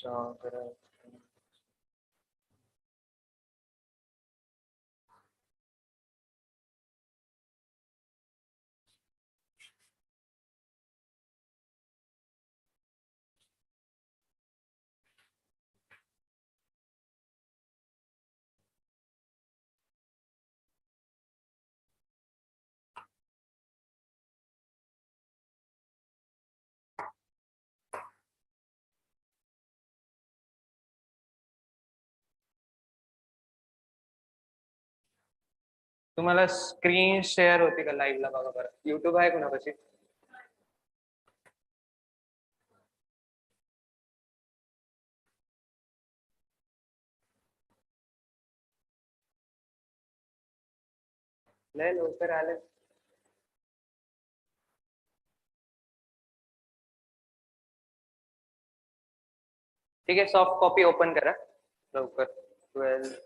geography. तुम्हाला screen share होती का लाईव्हला? बघा बरं, युट्यूब आहे कुणापाशी? लय लवकर आले. ठीक आहे, सॉफ्ट कॉपी ओपन करा लवकर. 12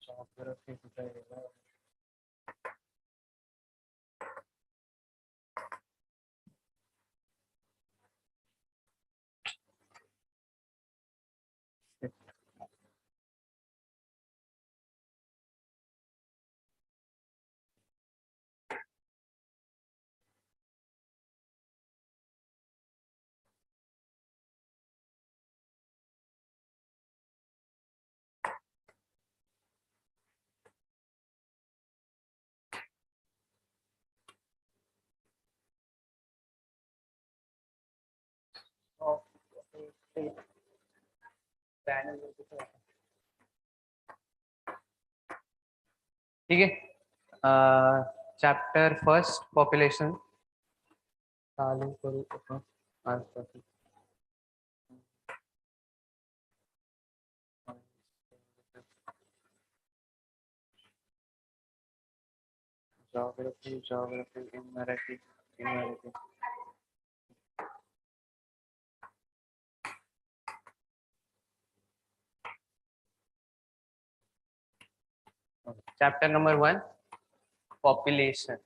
geography कुठे गेला? ठीक है, चैप्टर फर्स्ट पॉपुलेशन चालू करू आपण आजपासून. geography in Marathi. Chapter number 1 population.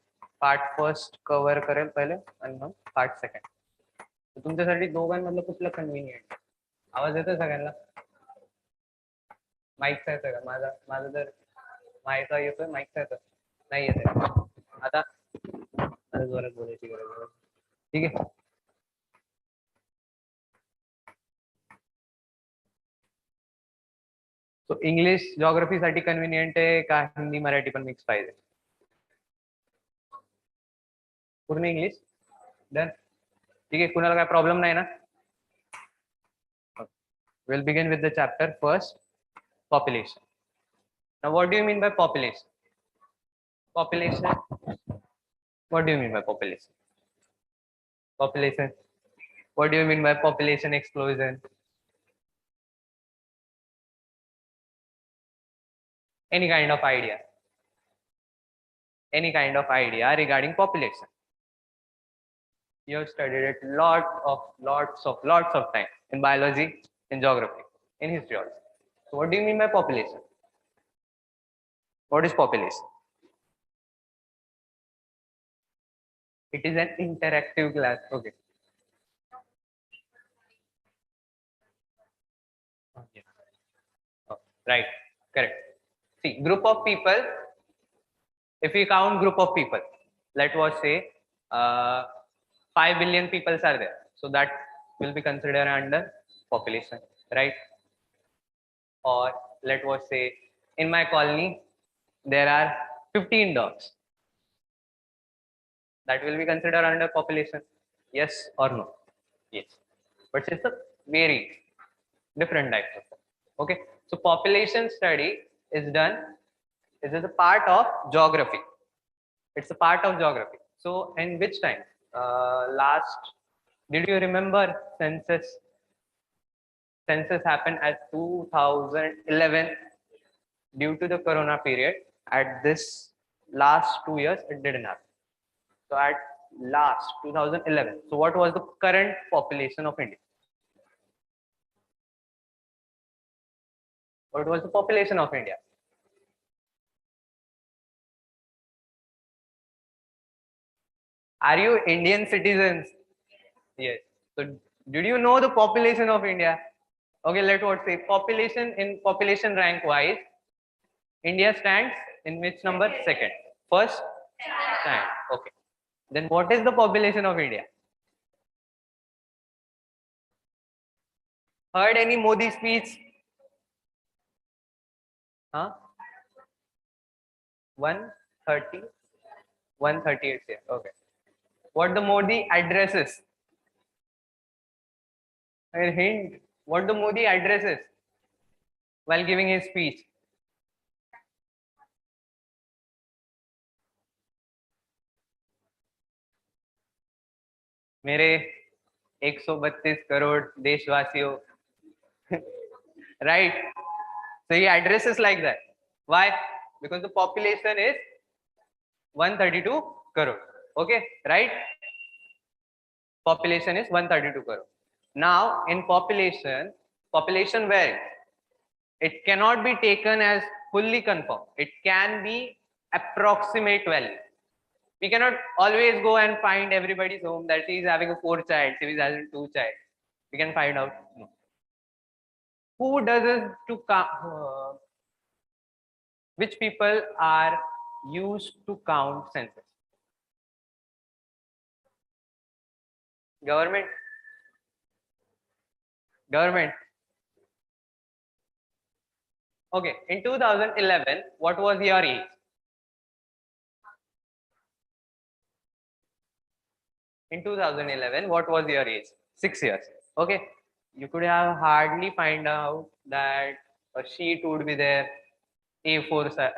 Part first cover करेल पहिले आणि मग पार्ट सेकंड. तुमच्यासाठी दोघांमधलं कुठलं कन्व्हिनियंट? आवाज येतोय सगळ्यांना? माईकचा येतोय का? माझा जर माईकचा येतोय, माईकचा येतोय? नाही येतोय आता? माझ्या जोरात बोलायची गरज आहे. ठीक आहे. सो इंग्लिश जॉग्रफी साठी कन्व्हिनियंट आहे का हिंदी मराठी पण मिक्स पाहिजे? पूर्ण इंग्लिश डन. ठीक आहे, कुणाला काय प्रॉब्लेम नाही ना? We'll begin with the chapter first, population. Now, what do you mean by population? Population. What do you mean by population? Population. What do you mean by population explosion? Any kind of idea? Any kind of idea regarding population? You have studied it lots of time in biology, in geography, in history also. So what do you mean by population? What is population? It is an interactive class. Okay. Oh, right. Correct. See, group of people. If we count group of people, Let us say 5 billion people are there. So that will be considered under population, right? Or let us say in my colony there are 15 dogs. That will be considered under population. Yes or no? Yes. But it's a very different type of stuff. Okay. So population study is done. This is a part of geography. It's a part of geography. So in which time? Last, did you remember census? Census happened at 2011 due to the corona period. At this last 2 years, it didn't happen. So at last 2011. So what was the current population of India? What was the population of India? Are you Indian citizens? Yes. So did you know the population of India? Okay, let us say population in population rank wise, India stands in which number? Second. First? Stand. Okay. Then what is the population of India? Heard any Modi speech? Huh? 130? 138 here. Okay. What the Modi addresses? A hint. What the Modi addresses while giving his speech? मेरे 132 करोड़ देशवासियों. Right? So he addresses like that. Why? Because the population is 132 crore. Okay, right? Population is 132 crore. Now, in population varies. It cannot be taken as fully confirmed. It can be approximate value. We cannot always go and find everybody's home that he is having a 4 child, he is having 2 child. We can find out. No. Who does it to count? Which people are used to count census? Government. Government. Okay. In 2011, what was your age? In 2011, what was your age? 6 years. Okay. You could have hardly find out that a sheet would be there, A4 size.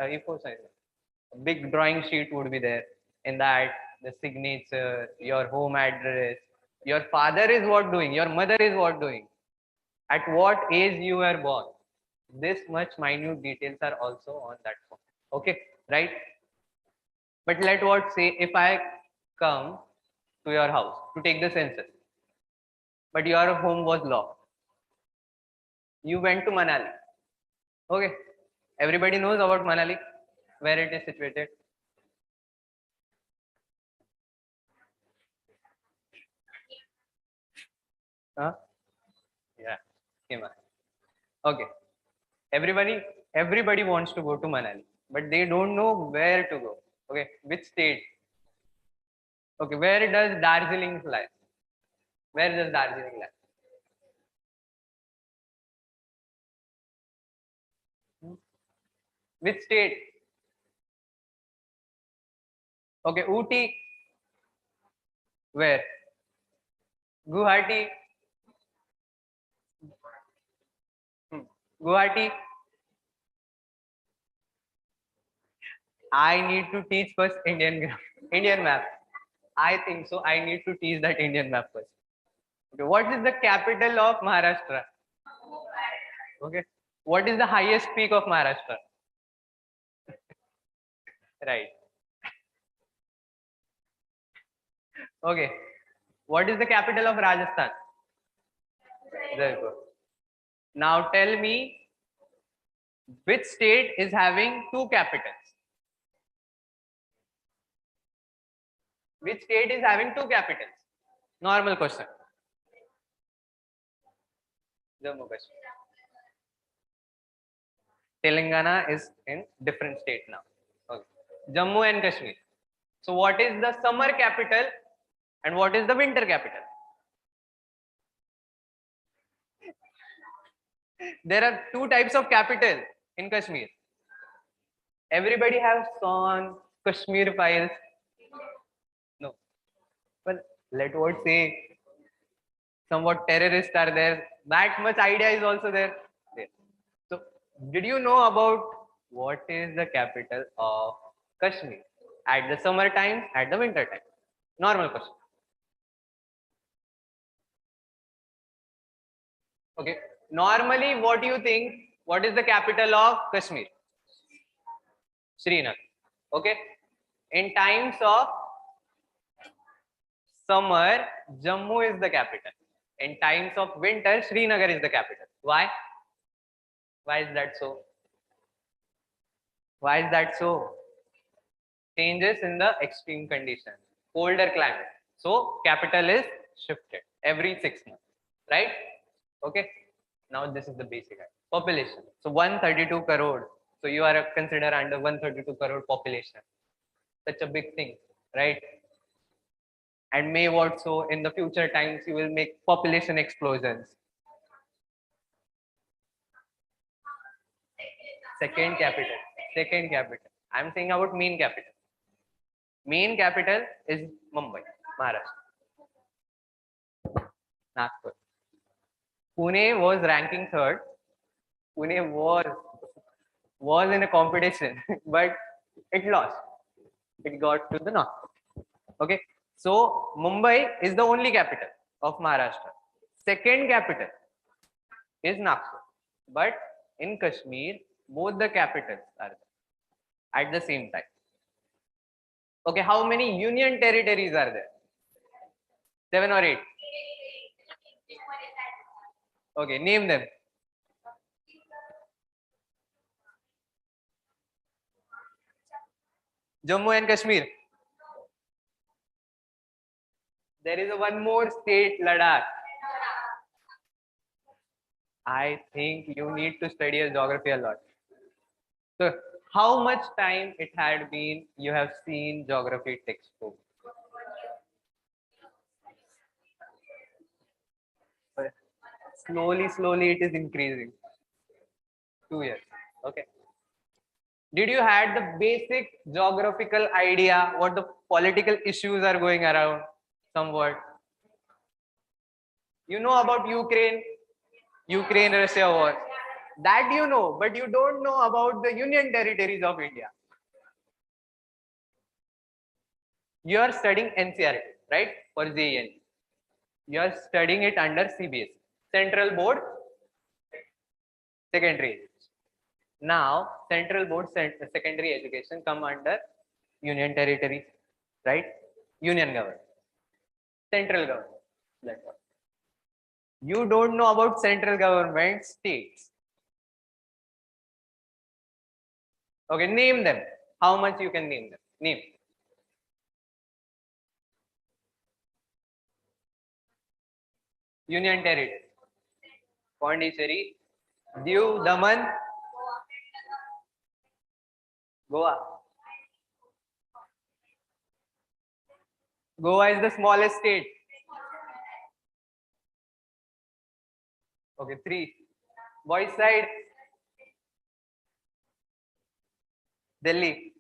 A big drawing sheet would be there. In that, the signature, your home address, your father is what doing, your mother is what doing, at what age you were born. This much minute details are also on that form. Okay, right? But let what say if I come to your house to take the census, but your home was locked. You went to Manali. Okay, everybody knows about Manali, where it is situated. Huh? Yeah, okay. Everybody wants to go to Manali, but they don't know where to go. Okay, which state? Okay, where does Darjeeling lie? Where does Darjeeling lie? Which state? Okay, Ooty. Where? Guwahati. Guwahati. I need to teach first Indian map. I think so. I need to teach that Indian map first. Okay, what is the capital of Maharashtra? Okay, what is the highest peak of Maharashtra? Right. Okay, what is the capital of Rajasthan? Jaipur. Now tell me which state is having two capitals? Which state is having two capitals? Normal question. Jammu Kashmir. Telangana is in different state now. Okay. Jammu and Kashmir. So what is the summer capital and what is the winter capital? There are two types of capital in Kashmir. Everybody has on Kashmir files. No, but let what say somewhat terrorists are there. That much idea is also there. So, did you know about what is the capital of Kashmir at the summer time, at the winter time? Normal question. Okay. Normally, what do you think? What is the capital of Kashmir? Srinagar. Okay. In times of summer, Jammu is the capital. In times of winter, Srinagar is the capital. Why? Why is that so? Why is that so? Changes in the extreme conditions, colder climate. So capital is shifted every 6 months, right? Okay. Now this is the basic idea. Population. So 132 crore. So you are considered under 132 crore population. Such a big thing, right? And may what so in the future times you will make population explosions. Second capital. Second capital. I'm saying about main capital. Main capital is Mumbai, Maharashtra. Nagpur. Pune was ranking third. Pune was in a competition, but it lost. It got to the north. Okay. So Mumbai is the only capital of Maharashtra. Second capital is Nagpur. But in Kashmir, both the capitals are there at the same time. Okay, how many union territories are there? 7 or 8? Okay, name them. Jammu and Kashmir. There is one more state, Ladakh. I think you need to study a geography a lot. So, how much time it had been you have seen geography textbook? Slowly, it is increasing. 2 years. Okay. Did you had the basic geographical idea what the political issues are going around somewhat? You know about Ukraine-Russia war. That you know, but you don't know about the union territories of India. You are studying NCRT, right? For JEE and NEET. You are studying it under CBS, Central Board Secondary Education. Now, Central Board Secondary Education come under union territories, right? Union government, central government. That's what. You don't know about central government states. Okay, name them. How much you can name them? Name. Union territory. Pondicherry, Diu, Daman, Goa. Goa is the smallest state. Okay, 3. Boys side, Delhi.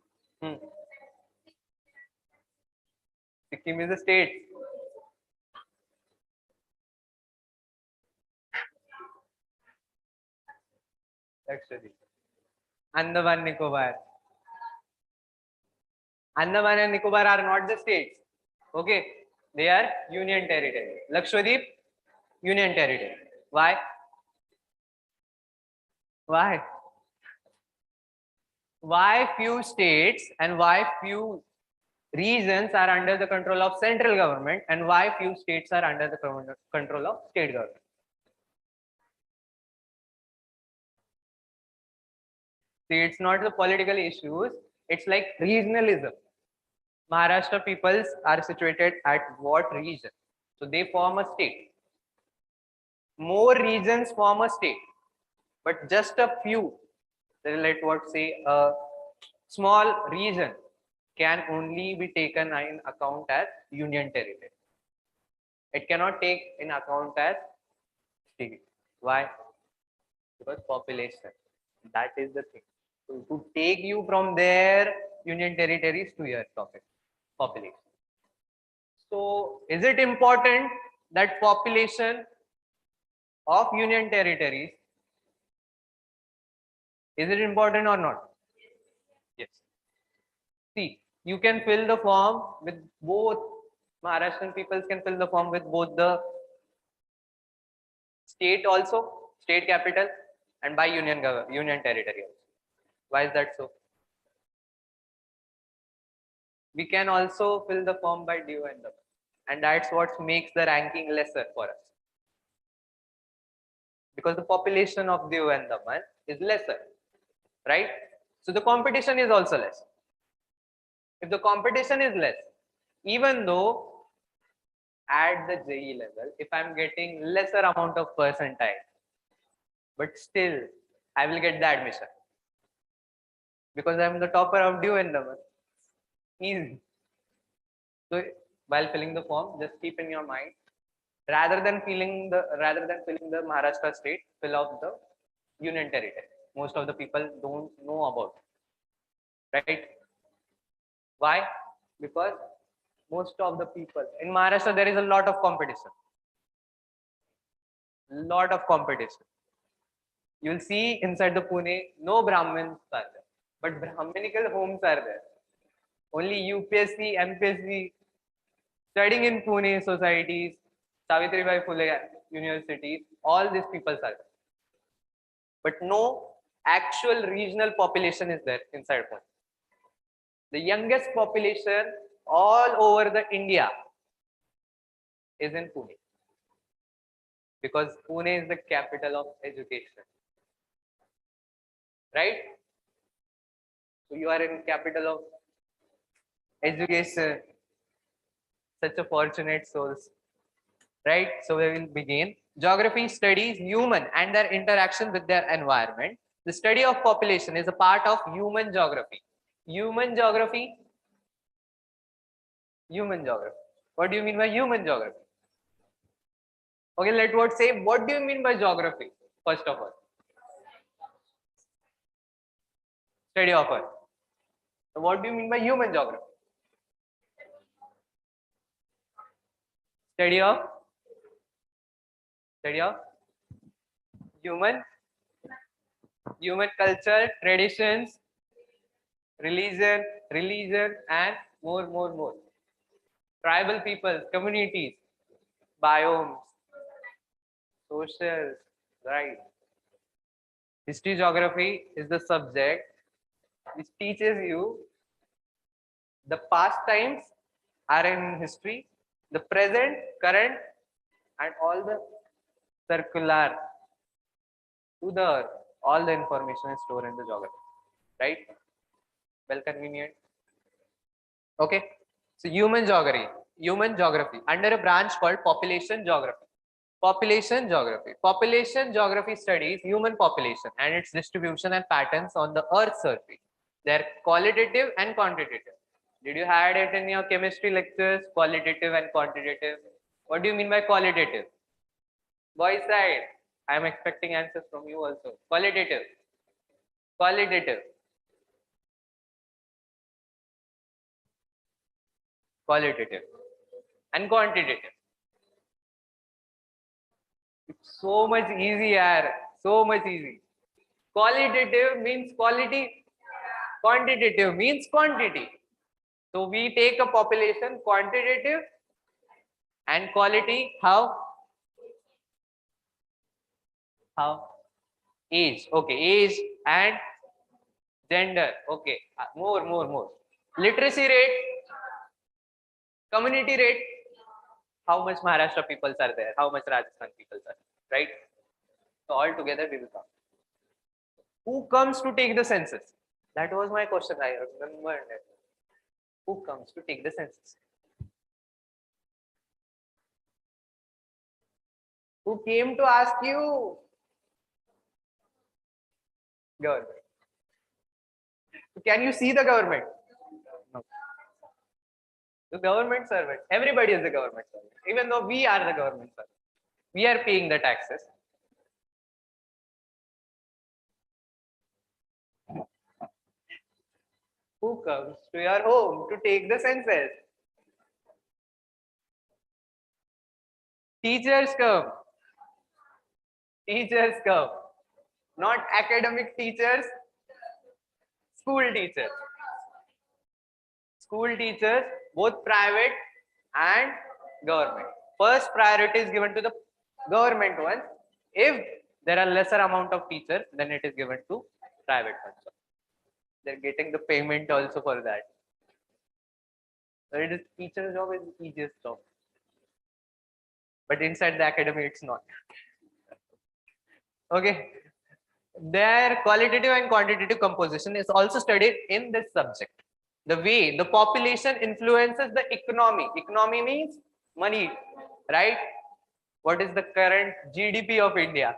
Sikkim is a state. Actually, Andaman Nicobar. Andaman and Nicobar are not the states. Okay, they are union territory. Lakshadweep, union territory. Why? Why? Why few states and why few regions are under the control of central government and why few states are under the control of state government? See, it's not the political issues, it's like regionalism. Maharashtra peoples are situated at what region? So they form a state. More regions form a state, but just a few, let what say a small region can only be taken in account as union territory. It cannot take in account as state. Why? Because population. That is the thing. So to take you from their union territories to your population. So is it important that population of union territories, is it important or not? Yes. See, you can fill the form with both. Maharashtrian people can fill the form with both the state also, state capital, and by union territory also. Why is that so? We can also fill the form by due and the, and that's what makes the ranking lesser for us, because the population of due and the month is lesser, right? So the competition is also less. If the competition is less, even though at the JEE level, if I'm getting lesser amount of percentile, but still I will get the admission because I'm the topper of due and the month. Easy. So while filling the form, just keep in your mind, rather than filling the Maharashtra state, fill out the union territory. Most of the people don't know about it, right? Why? Because most of the people in Maharashtra, there is a lot of competition. Lot of competition. You will see inside the Pune, no Brahmins are there, but Brahminical homes are there. Only UPSC, MPSC, studying in Pune societies, Savitribai Phule universities, all these people are there. But no actual regional population is there inside Pune. The youngest population all over the India is in Pune, because Pune is the capital of education, right? So you are in capital of education, such a fortunate souls, right? So we will begin. Geography studies human and their interaction with their environment. The study of population is a part of human geography. Human geography. Human geography. What do you mean by human geography? Okay, let what say. What do you mean by geography? First of all, study of Earth. So what do you mean by human geography? Study of human culture, traditions, religion, and more. Tribal peoples, communities, biomes, social, right? History geography is the subject which teaches you the past times are in history, the present, current, and all the circular to the earth. All the information is stored in the geography, right? Well convenient. Okay. So human geography under a branch called population geography. Population geography studies human population and its distribution and patterns on the earth's surface. They're qualitative and quantitative. Did you had it in your chemistry lectures? Qualitative and quantitative. What do you mean by qualitative? Boys side, I am expecting answers from you also. Qualitative. And quantitative. It's so much easy, yaar. So much easy. Qualitative means quality. Quantitative means quantity. So we take a population quantitative and quality. How? Age. Okay, age and gender. Okay, more. Literacy rate, community rate. How much Maharashtra peoples are there? How much Rajasthan peoples are there? Right? So all together we will come. Who comes to take the census? That was my question. I remember. Who comes to take the census? Who came to ask you? Government. Can you see the government? No. The government servant. Everybody is a government servant. Even though we are the government servant. We are paying the taxes. Who comes to your home to take the census? Teachers come. Teachers come. Not academic teachers, school teachers. School teachers, both private and government. First priority is given to the government ones. If there are lesser amount of teachers, then it is given to private ones. They're getting the payment also for that. So it is teacher's job is the easiest job. But inside the academy, it's not. Okay. Their qualitative and quantitative composition is also studied in this subject. The way the population influences the economy. Economy means money, right? What is the current GDP of India?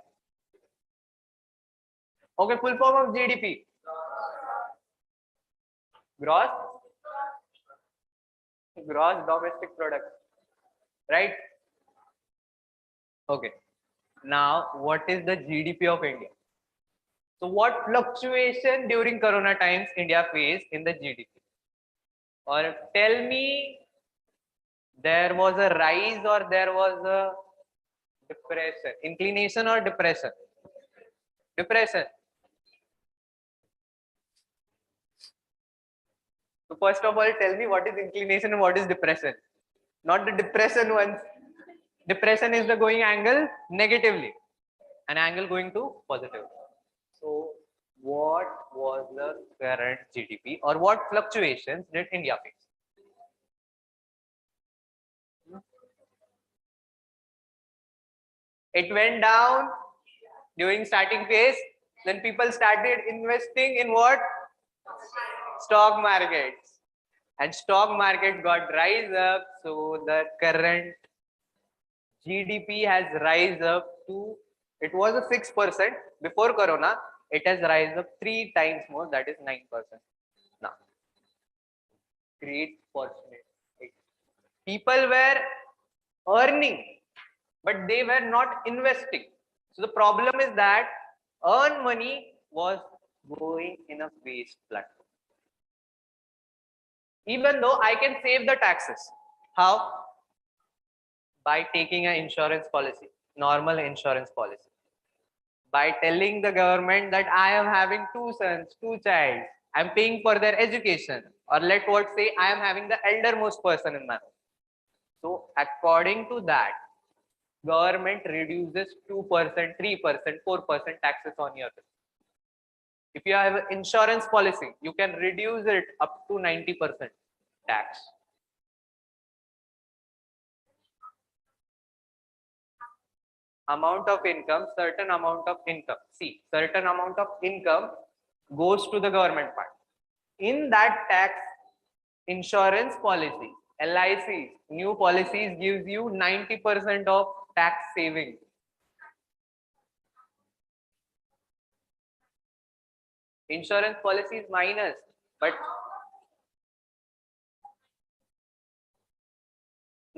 Okay, full form of GDP. Gross domestic product, right? Okay. Now, what is the GDP of India? So, what fluctuation during Corona times India faced in the GDP? Or tell me, there was a rise or there was a depression, inclination or depression? Depression. So first of all, tell me what is inclination and what is depression. Not the depression ones. Depression is the going angle negatively, an angle going to positive. So what was the current GDP or what fluctuations did India face? It went down during starting phase. Then people started investing in what? Stock markets. And stock market got rise up. So the current GDP has rise up to, it was a 6% before Corona. It has rise up 3 times more, that is 9%. Now, great fortunate. People were earning, but they were not investing. So the problem is that earn money was going in a waste platform. Even though I can save the taxes. How? By taking an insurance policy, normal insurance policy. By telling the government that I am having 2 sons, 2 child, I'm paying for their education. Or let what say I am having the eldermost person in my home. So according to that, government reduces 2%, 3%, 4% taxes on your bill. If you have an insurance policy, you can reduce it up to 90% tax. Amount of income, certain amount of income. See, certain amount of income goes to the government part. In that tax, insurance policy, LICs, new policies gives you 90% of tax saving. Insurance policy is minus, but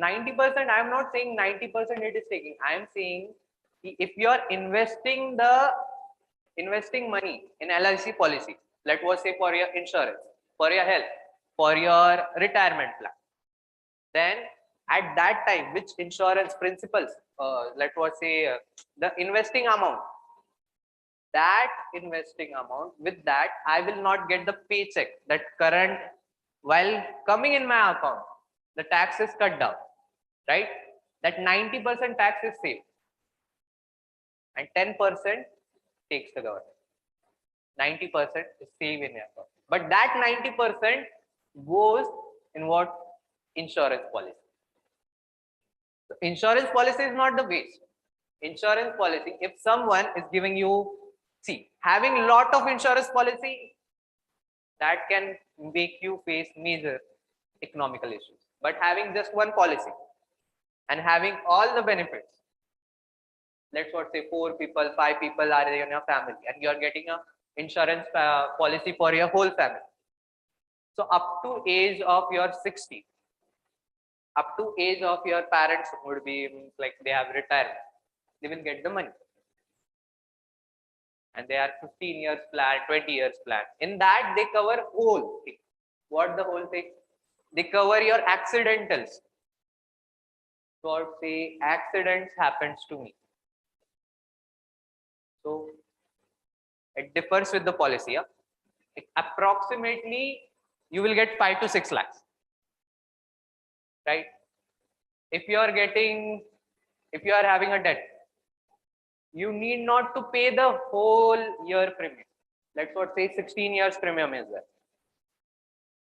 90%, I am not saying 90% it is taking. I am saying if you are investing money in LIC policy, let us say for your insurance, for your health, for your retirement plan, then at that time, which insurance principles, let us say the investing amount, that investing amount, with that I will not get the paycheck, that current, while coming in my account, the tax is cut down, right? That 90% tax is saved and 10% takes the government. 90% is saved in your account, but that 90% goes in what? Insurance policy. So insurance policy is not the waste. Insurance policy, if someone is giving you, see, having lot of insurance policy, that can make you face major economical issues. But having just one policy and having all the benefits, let's what say 4 people, 5 people are in your family and you are getting a insurance policy for your whole family. So up to age of your 60, up to age of your parents would be like they have retired, they will get the money. And they are 15 years plan, 20 years plan. In that they cover whole thing. What the whole thing? They cover your accidentals. So say accidents happens to me. So it differs with the policy. Yeah? Approximately you will get 5 to 6 lakhs. Right? If you are having a debt, you need not to pay the whole year premium. Let's what say 16 years premium is there.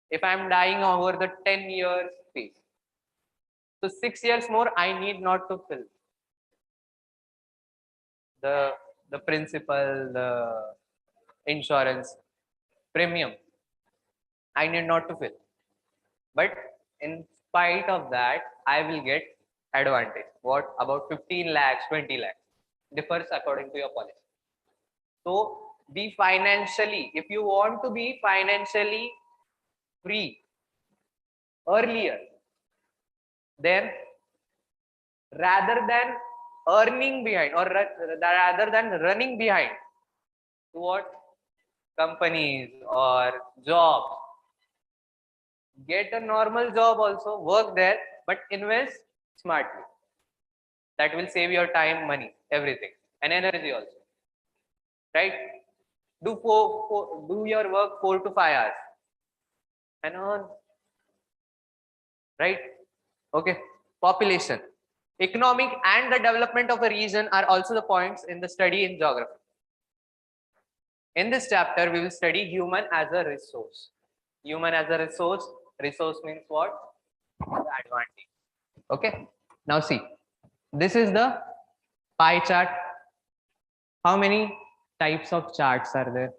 If I am dying over the 10 years phase, so 6 years more I need not to fill the principal, the insurance premium. I need not to fill, but in spite of that, I will get advantage. What about 15 lakhs, 20 lakhs? Differs according to your policy. So be financially, if you want to be financially free earlier, then rather than earning behind or rather than running behind to what companies or jobs, get a normal job also, work there, but invest smartly. That will save your time, money, everything, and energy also. Right? Do your work 4 to 5 hours and earn. Right? Okay. Population, economic, and the development of a region are also the points in the study in geography. In this chapter, we will study human as a resource. Human as a resource. Resource means what? The advantage. Okay. Now see, this is the pie chart. How many types of charts are there?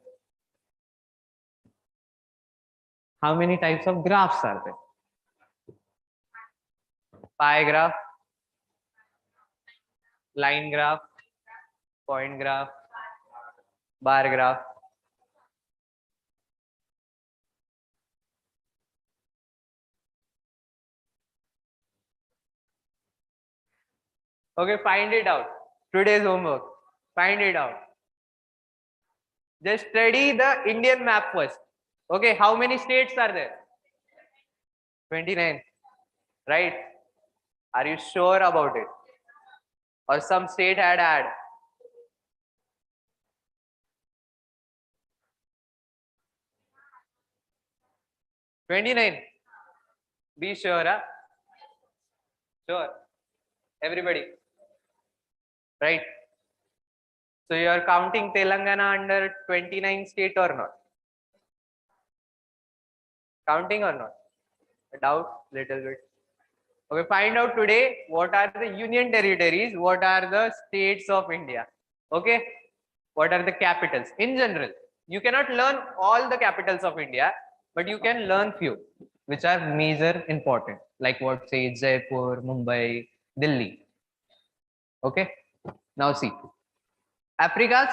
How many types of graphs are there? Pie graph, line graph, point graph, bar graph. Okay, find it out. Today's homework. Find it out. Just study the Indian map first. Okay, how many states are there? 29. Right? Are you sure about it? Or some state had? 29. Be sure, huh? Sure. Everybody. Right? So you are counting Telangana under 29 state or not? Counting or not? I doubt little bit. Okay, find out today what are the union territories, what are the states of India. Okay, what are the capitals in general. You cannot learn all the capitals of India, but you can learn few which are major important, like what say Jaipur, Mumbai, Delhi. Okay, now see, Africa's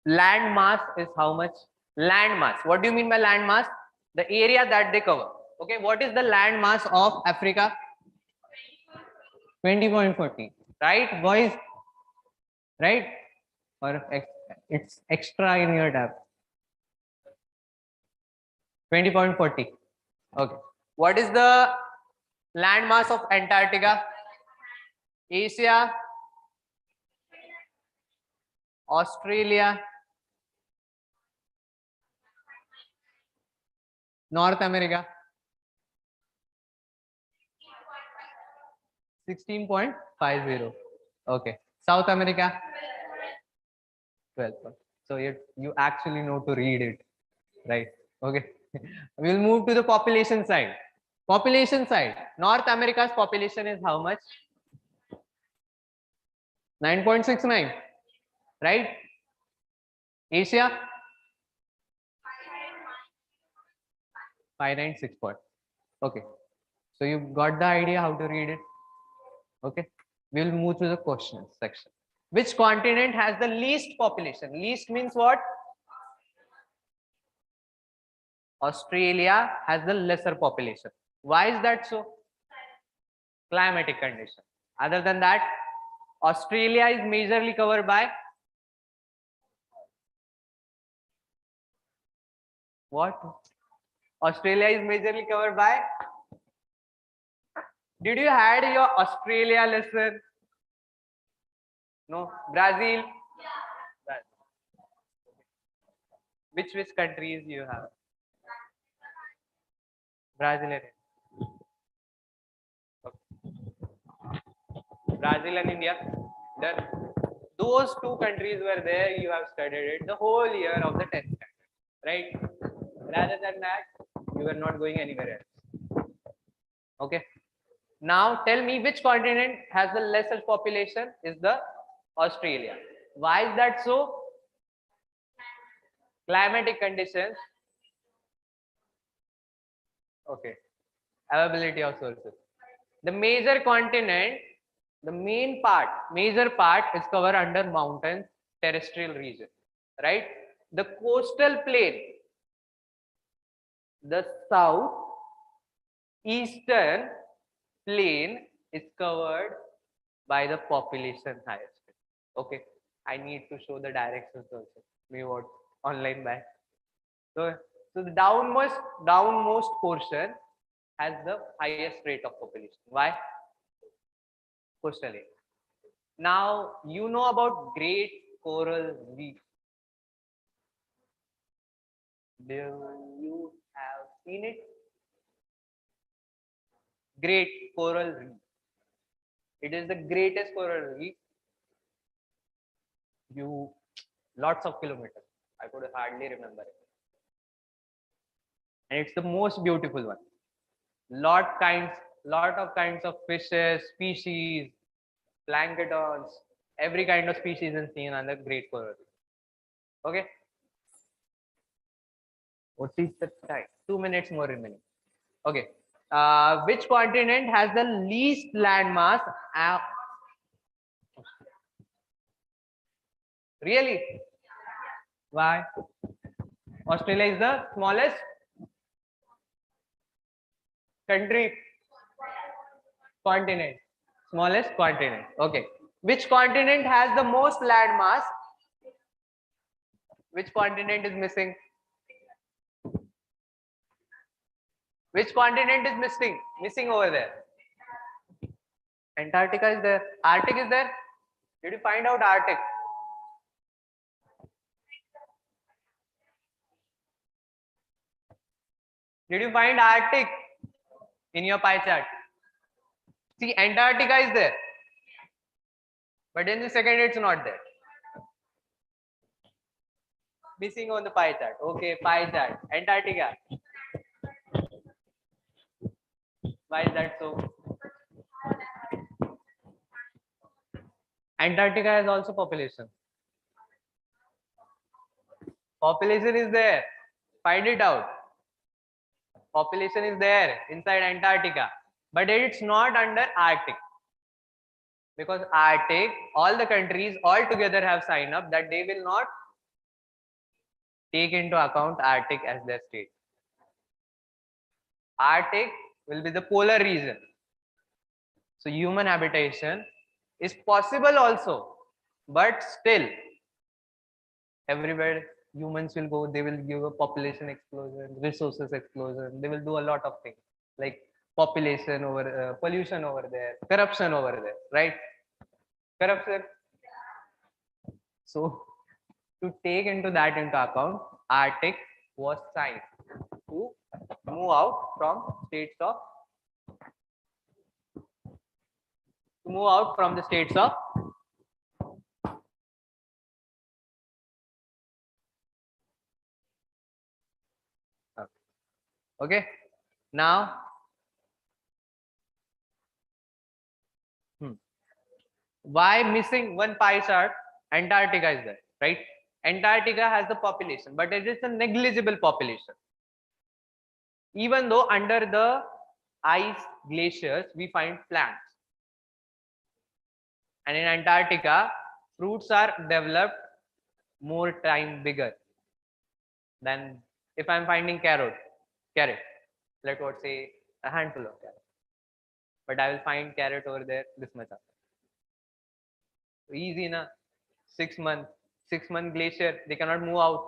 land mass is how much? Land mass. What do you mean by land mass? The area that they cover. Okay, what is the land mass of Africa? 20.40. Right, boys? Right? Or it's extra in your tab. 20.40. Okay. What is the land mass of Antarctica? Asia, Australia, North America. 16.50. Okay. South America. 12. So you actually know to read it, right? Okay. We'll move to the population side. Population side. North America's population is how much? 9.69. Right? Asia? 596. Okay. So you got the idea how to read it. Okay. We'll move to the questions section. Which continent has the least population? Least means what? Australia has the lesser population. Why is that so? Climatic condition. Other than that, Australia is majorly covered by what? Australia is majorly covered by. Did you had your Australia lesson? No. Brazil. Which countries you have? Brazil and Brazil and India. Then those two countries were there. You have studied it the whole year of the 10th standard, right? Rather than that, you were not going anywhere else. Okay. Now tell me which continent has the lessest population? Is the Australia. Why is that so? Climatic conditions. Okay. Availability of sources. The major continent, the major part is covered under mountains, terrestrial region, right? The coastal plain, the south eastern plain is covered by the population highest. Okay, I need to show the directions also. We want online by. So the downmost portion has the highest rate of population. Why? Coastal area. Now you know about Great Coral Reef. Do you have seen it? Great Coral Reef. It is the greatest coral reef. You lots of kilometers. I could hardly remember it. And it's the most beautiful one. Lot of kinds of fishes, species, planktons, every kind of species is seen on the Great Coral Reef. Okay. What is the time? 2 minutes more remaining. Okay. Which continent has the least landmass? Really? Why? Australia is the smallest country. Continent. Smallest continent. Okay. Which continent has the most landmass? Which continent is missing? Which continent is missing? Missing over there. Antarctica is there. Arctic is there. Did you find out Arctic? Did you find Arctic in your pie chart? See, Antarctica is there. But in the second, it's not there. Missing on the pie chart. Okay, pie chart. Antarctica. Why is that so? Antarctica has also population. Population is there. Find it out. Population is there inside Antarctica, but it's not under Arctic. Because Arctic, all the countries all together have signed up that they will not take into account Arctic as their state. Arctic will be the polar region. So human habitation is possible also, but still everywhere humans will go, they will give a population explosion, resources explosion, they will do a lot of things like population over pollution over there, corruption over there, right? Corruption. So to take into account, Arctic was signed to move out from the states of okay. Now why missing one pie chart? Antarctica is there, right? Antarctica has the population, but it is a negligible population. Even though under the ice glaciers we find plants, and in Antarctica fruits are developed more time bigger than if I'm finding carrot, let's say a handful of carrot. but I will find carrot over there this much. Easy na. 6 months, 6 month glacier, they cannot move out.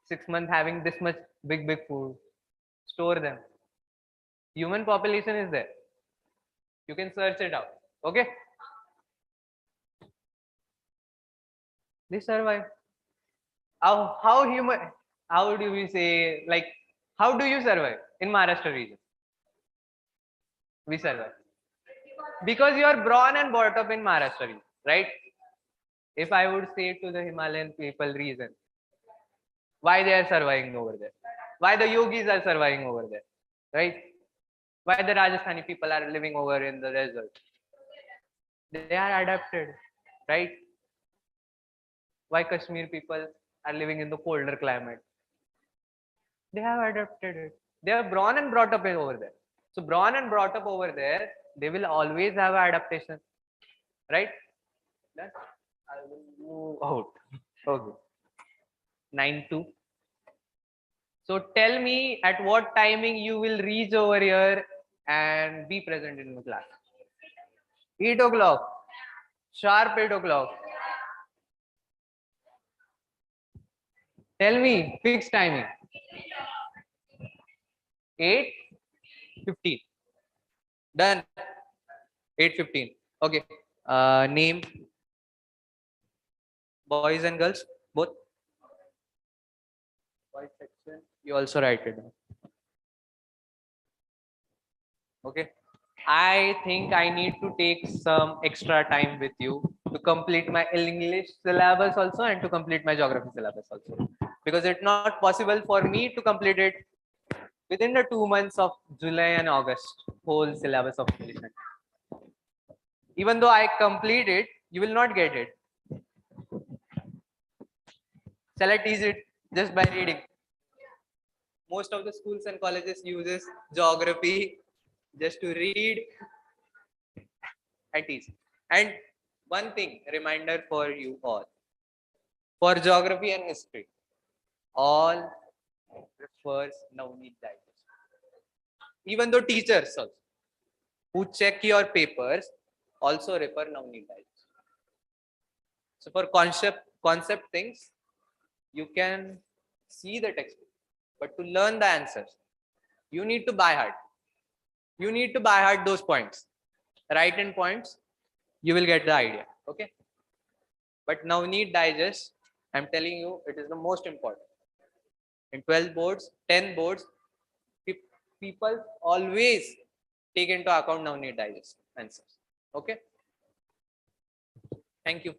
6 months having this much big food, store them. Human population is there. You can search it out. Okay. They survive. How human? How do we say, like, how do you survive in Maharashtra region? We survive because you are born and brought up in Maharashtra region, right? If I would say to the Himalayan people reason why they are surviving over there, why the yogis are surviving over there, right? Why the Rajasthani people are living over in the desert? They are adapted, right? Why Kashmir people are living in the colder climate? They have adapted it. They are born and brought up over there. So born and brought up over there, they will always have adaptation, right? Then I will move out. Okay. 9-2. So tell me at what timing you will reach over here and be present in the class. 8 o'clock. Sharp 8 o'clock. Tell me fixed timing. 8:15. Done. 8:15. Okay. Name. Boys and girls both. Boys section. You also write it down. Okay. I think I need to take some extra time with you to complete my English syllabus also and to complete my geography syllabus also, because it's not possible for me to complete it within the 2 months of July and August, whole syllabus of English. Even though I complete it, you will not get it. Shall I tease it just by reading? Most of the schools and colleges uses geography just to read and teach. And one thing, reminder for you all, for geography and history, all refers Navneet Digest. Even though teachers also, who check your papers also refer Navneet Digest. So for concept things, you can see the textbook, but to learn the answers, you need to buy heart. You need to buy heart those points. Write in points, you will get the idea. Okay. But Navneet Digest, I'm telling you, it is the most important. In 12 boards, 10 boards, people always take into account Navneet Digest answers. Okay. Thank you.